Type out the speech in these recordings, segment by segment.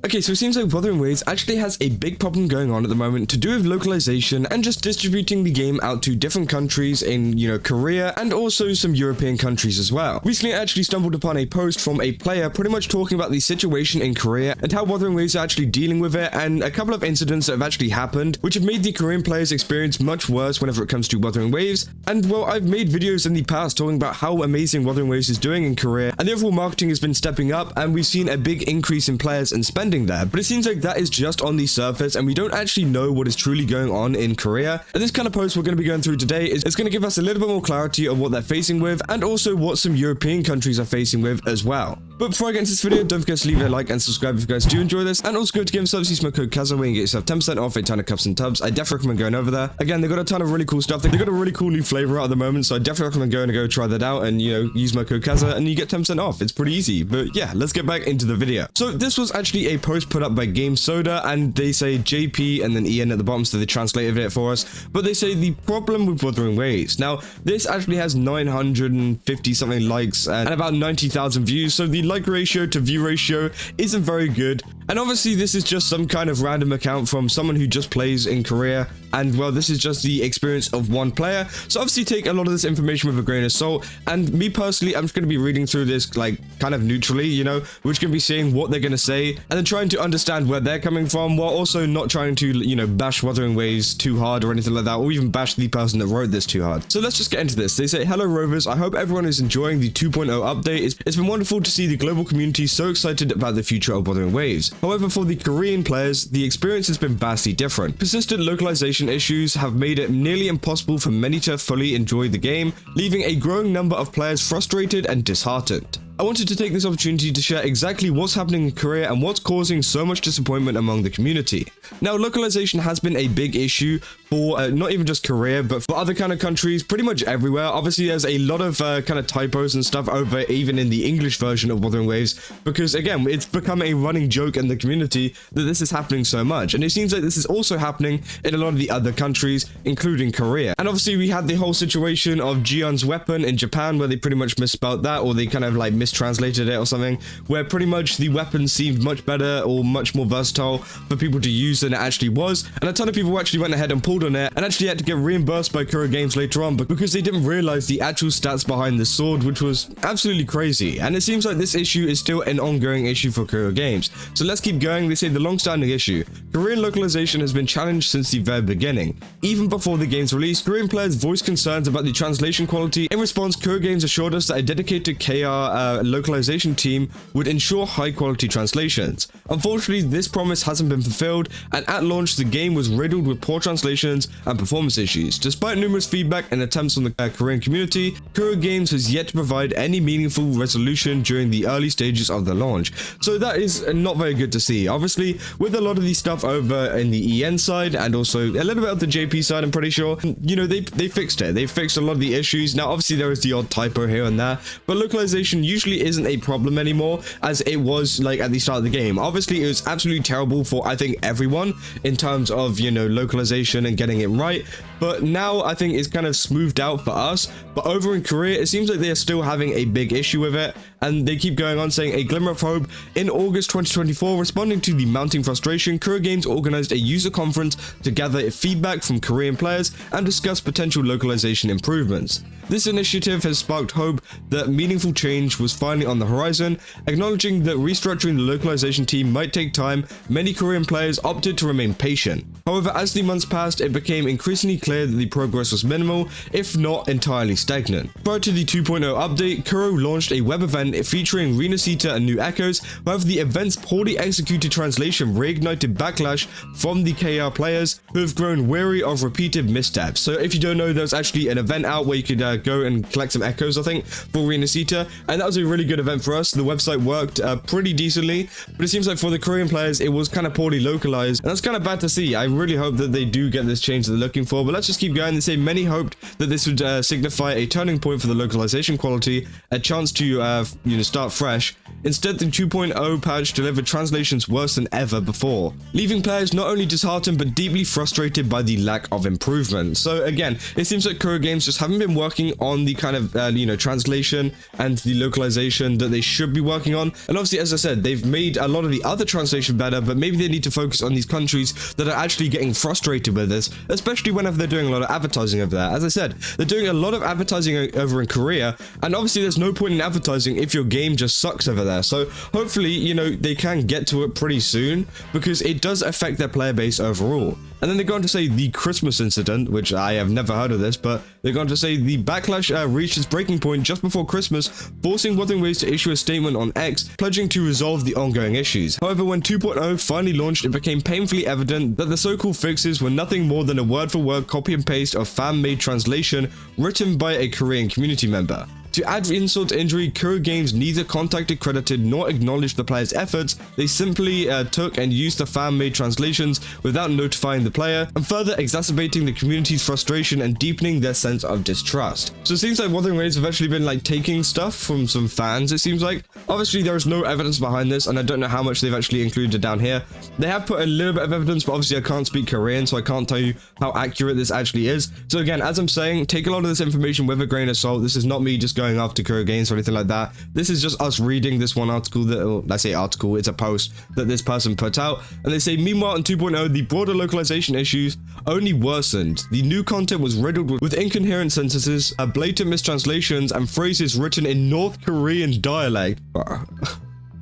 Okay, so it seems like Wuthering Waves actually has a big problem going on at the moment to do with localization and just distributing the game out to different countries in, Korea and also some European countries as well. Recently, I actually stumbled upon a post from a player pretty much talking about the situation in Korea and how Wuthering Waves are actually dealing with it, and a couple of incidents that have actually happened, which have made the Korean players' experience much worse whenever it comes to Wuthering Waves. And well, I've made videos in the past talking about how amazing Wuthering Waves is doing in Korea, and the overall marketing has been stepping up, and we've seen a big increase in players and spending there, but it seems like that is just on the surface and we don't actually know what is truly going on in Korea. And this kind of post we're going to be going through today is going to give us a little bit more clarity of what they're facing with and also what some European countries are facing with as well. But before I get into this video, don't forget to leave a like and subscribe if you guys do enjoy this, and also go to Game Subs, use my code KAZA where you get yourself 10% off a ton of cups and tubs. I definitely recommend going over there. Again, they've got a ton of really cool stuff. They've got a really cool new flavor out at the moment, so I definitely recommend going to go try that out and, use my code KAZA and you get 10% off. It's pretty easy. But yeah, let's get back into the video. So this was actually a post put up by Game Soda, and they say JP and then Ian at the bottom, so they translated it for us. But they say the problem with Wuthering Waves. Now, this actually has 950 something likes and about 90,000 views, so the like ratio to view ratio isn't very good. And obviously this is just some kind of random account from someone who just plays in Korea, and well, this is just the experience of one player, so obviously take a lot of this information with a grain of salt. And me personally, I'm just going to be reading through this like kind of neutrally, we're just going to be seeing what they're going to say and then trying to understand where they're coming from, while also not trying to bash Wuthering Waves too hard or anything like that, or even bash the person that wrote this too hard. So let's just get into this. They say, hello Rovers, I hope everyone is enjoying the 2.0 update. It's been wonderful to see the global community so excited about the future of Wuthering Waves. However, for the Korean players, the experience has been vastly different. Persistent localization issues have made it nearly impossible for many to fully enjoy the game, leaving a growing number of players frustrated and disheartened. I wanted to take this opportunity to share exactly what's happening in Korea and what's causing so much disappointment among the community. Now, localization has been a big issue for not even just Korea, but for other kind of countries, pretty much everywhere. Obviously, there's a lot of kind of typos and stuff over even in the English version of Wuthering Waves, because again, it's become a running joke in the community that this is happening so much. And it seems like this is also happening in a lot of the other countries, including Korea. And obviously, we had the whole situation of Jiyeon's weapon in Japan, where they pretty much misspelled that, or they kind of like mistranslated it or something, where pretty much the weapon seemed much better or much more versatile for people to use than it actually was, and a ton of people actually went ahead and pulled on it and actually had to get reimbursed by Kuro Games later on because they didn't realize the actual stats behind the sword, which was absolutely crazy. And it seems like this issue is still an ongoing issue for Kuro Games. So let's keep going. They say the long-standing issue. Korean localization has been challenged since the very beginning. Even before the game's release, Korean players voiced concerns about the translation quality. In response, Kuro Games assured us that a dedicated KR localization team would ensure high-quality translations. Unfortunately, this promise hasn't been fulfilled, and at launch, the game was riddled with poor translations and performance issues. Despite numerous feedback and attempts from the Korean community, Kuro Games has yet to provide any meaningful resolution during the early stages of the launch. So that is not very good to see. Obviously, with a lot of these stuff over in the EN side and also a little bit of the JP side, I'm pretty sure, they fixed it. They fixed a lot of the issues. Now, obviously, there is the odd typo here and there, but localization usually isn't a problem anymore as it was like at the start of the game. Obviously, it was absolutely terrible for, I think, everyone in terms of, localization and getting it right. But now I think it's kind of smoothed out for us. But over in Korea, it seems like they are still having a big issue with it. And they keep going on saying, a glimmer of hope. In August 2024, responding to the mounting frustration, Kuro Games organized a user conference to gather feedback from Korean players and discuss potential localization improvements. This initiative has sparked hope that meaningful change was finally on the horizon. Acknowledging that restructuring the localization team might take time, many Korean players opted to remain patient. However, as the months passed, it became increasingly clear that the progress was minimal, if not entirely stagnant. Prior to the 2.0 update, Kuro launched a web event featuring Rinascita and new echoes. However, the event's poorly executed translation reignited backlash from the KR players, who have grown weary of repeated missteps. So if you don't know, there's actually an event out where you could go and collect some echoes, I think, for Rinascita, and that was a really good event for us. The website worked pretty decently, but it seems like for the Korean players, it was kind of poorly localized, and that's kind of bad to see. I really hope that they do get this change that they're looking for, but let's just keep going. They say many hoped that this would signify a turning point for the localization quality, a chance to start fresh. Instead, the 2.0 patch delivered translations worse than ever before, leaving players not only disheartened but deeply frustrated by the lack of improvement. So again, it seems like Kuro Games just haven't been working on the kind of translation and the localization localization that they should be working on. And obviously, as I said, they've made a lot of the other translation better, but maybe they need to focus on these countries that are actually getting frustrated with this, especially whenever they're doing a lot of advertising over there. As I said, they're doing a lot of advertising over in Korea, and obviously there's no point in advertising if your game just sucks over there. So hopefully, you know, they can get to it pretty soon, because it does affect their player base overall. And then they're going to say the Christmas incident, which I have never heard of this, but they're going to say the backlash reached its breaking point just before Christmas, forcing Wuthering Waves to issue a statement on X, pledging to resolve the ongoing issues. However, when 2.0 finally launched, it became painfully evident that the so-called fixes were nothing more than a word-for-word copy and paste of fan-made translation written by a Korean community member. To add insult to injury, Kuro Games neither contacted, credited, nor acknowledged the player's efforts. They simply took and used the fan-made translations without notifying the player, and further exacerbating the community's frustration and deepening their sense of distrust. So it seems like Wuthering Waves have actually been like taking stuff from some fans, it seems like. Obviously there is no evidence behind this, and I don't know how much they've actually included down here. They have put a little bit of evidence, but obviously I can't speak Korean, so I can't tell you how accurate this actually is. So again, as I'm saying, take a lot of this information with a grain of salt. This is not me just going after Kuro Games or anything like that. This is just us reading this one article that, or I say article, it's a post that this person put out, and they say, meanwhile in 2.0, the broader localization issues only worsened. The new content was riddled with incoherent sentences, blatant mistranslations, and phrases written in North Korean dialect.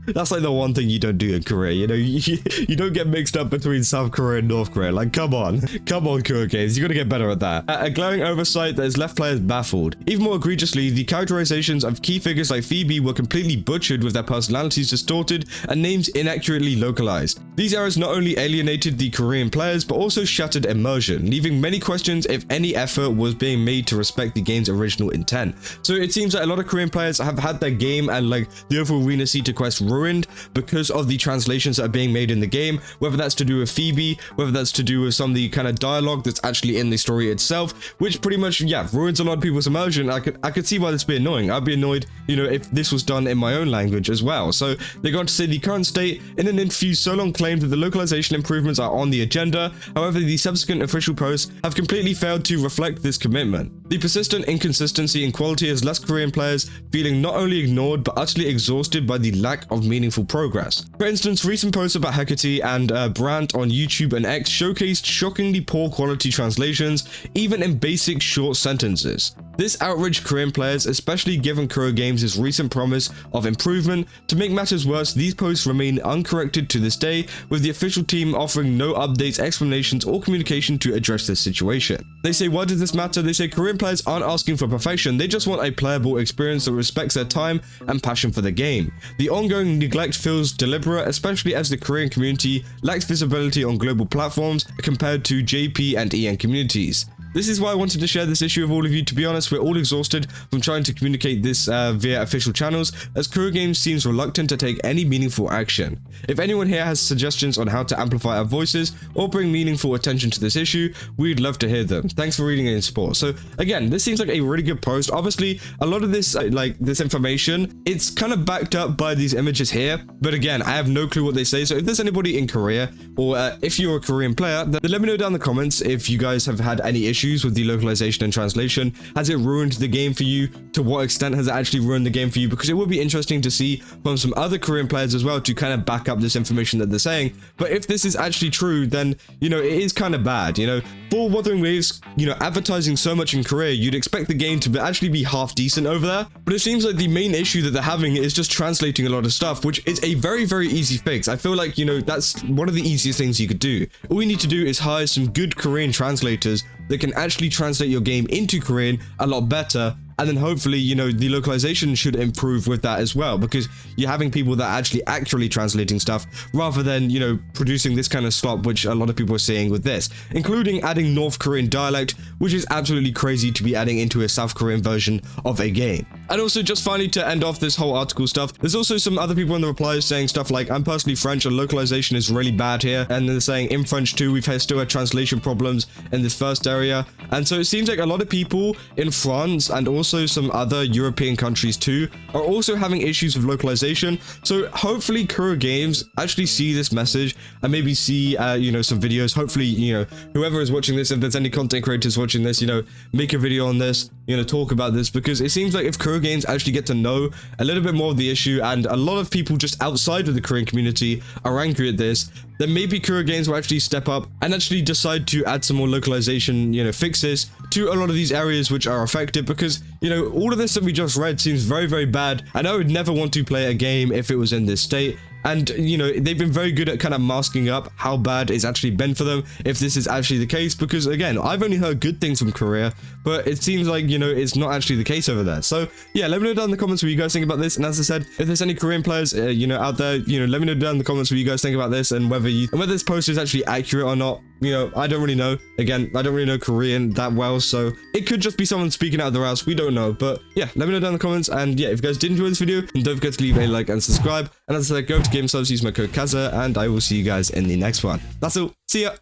That's like the one thing you don't do in Korea, you know, you don't get mixed up between South Korea and North Korea. Like, come on, Kuro Games, you gotta get better at that. A glaring oversight that has left players baffled. Even more egregiously, the characterizations of key figures like Phoebe were completely butchered, with their personalities distorted and names inaccurately localized. These errors not only alienated the Korean players, but also shattered immersion, leaving many questions if any effort was being made to respect the game's original intent. So it seems like a lot of Korean players have had their game and like the overall Rinascita quest ruined because of the translations that are being made in the game, whether that's to do with Phoebe, whether that's to do with some of the kind of dialogue that's actually in the story itself, which pretty much, yeah, ruins a lot of people's immersion. I could see why this would be annoying. I'd be annoyed, you know, if this was done in my own language as well. So they're going to say the current state in an interview so long claimed that the localization improvements are on the agenda. However, the subsequent official posts have completely failed to reflect this commitment. The persistent inconsistency in quality has left Korean players feeling not only ignored but utterly exhausted by the lack of meaningful progress. For instance, recent posts about Hecate and Brandt on YouTube and X showcased shockingly poor quality translations, even in basic short sentences. This outraged Korean players, especially given Kuro Games' recent promise of improvement. To make matters worse, these posts remain uncorrected to this day, with the official team offering no updates, explanations, or communication to address this situation. They say, why does this matter? They say Korean players aren't asking for perfection, they just want a playable experience that respects their time and passion for the game. The ongoing neglect feels deliberate, especially as the Korean community lacks visibility on global platforms compared to JP and EN communities. This is why I wanted to share this issue with all of you. To be honest, we're all exhausted from trying to communicate this via official channels, as Kuro Games seems reluctant to take any meaningful action. If anyone here has suggestions on how to amplify our voices or bring meaningful attention to this issue, we'd love to hear them. Thanks for reading and support. So again, this seems like a really good post. Obviously, a lot of this, like this information, it's kind of backed up by these images here. But again, I have no clue what they say. So if there's anybody in Korea, or if you're a Korean player, then let me know down in the comments if you guys have had any issues with the localization and translation. Has it ruined the game for you? To what extent has it actually ruined the game for you? Because it would be interesting to see from some other Korean players as well to kind of back up this information that they're saying. But if this is actually true, then, you know, it is kind of bad, you know. For Wuthering Waves, you know, advertising so much in Korea, you'd expect the game to actually be half decent over there. But it seems like the main issue that they're having is just translating a lot of stuff, which is a very, very easy fix. I feel like, you know, that's one of the easiest things you could do. All you need to do is hire some good Korean translators that can actually translate your game into Korean a lot better, and then hopefully, you know, the localization should improve with that as well, because you're having people that are actually accurately translating stuff rather than, you know, producing this kind of slop, which a lot of people are seeing with this, including adding North Korean dialect, which is absolutely crazy to be adding into a South Korean version of a game. And also, just finally to end off this whole article stuff, there's also some other people in the replies saying stuff like, I'm personally French and localization is really bad here, and they're saying in French too, we've still had translation problems in this first area. And so it seems like a lot of people in France and also some other European countries too are also having issues with localization. So hopefully Kuro Games actually see this message and maybe see you know, some videos. Hopefully, you know, whoever is watching this, if there's any content creators watching this, you know, make a video on this, you know, talk about this, because it seems like if Kuro Korea games actually get to know a little bit more of the issue, and a lot of people just outside of the Korean community are angry at this, then maybe Korea games will actually step up and actually decide to add some more localization, fixes to a lot of these areas which are affected, because, all of this that we just read seems very, very bad, and I would never want to play a game if it was in this state. And, they've been very good at kind of masking up how bad it's actually been for them, if this is actually the case, because, again, I've only heard good things from Korea, but it seems like, it's not actually the case over there. So, yeah, let me know down in the comments what you guys think about this, and as I said, if there's any Korean players, out there, let me know down in the comments what you guys think about this, and whether this post is actually accurate or not. I don't really know. Again, I don't really know Korean that well, so it could just be someone speaking out of their house. We don't know, but yeah, let me know down in the comments, and yeah, if you guys did enjoy this video, then don't forget to leave a like and subscribe, and as I said, go to game subs, use my code KAZA, and I will see you guys in the next one. That's all. See ya!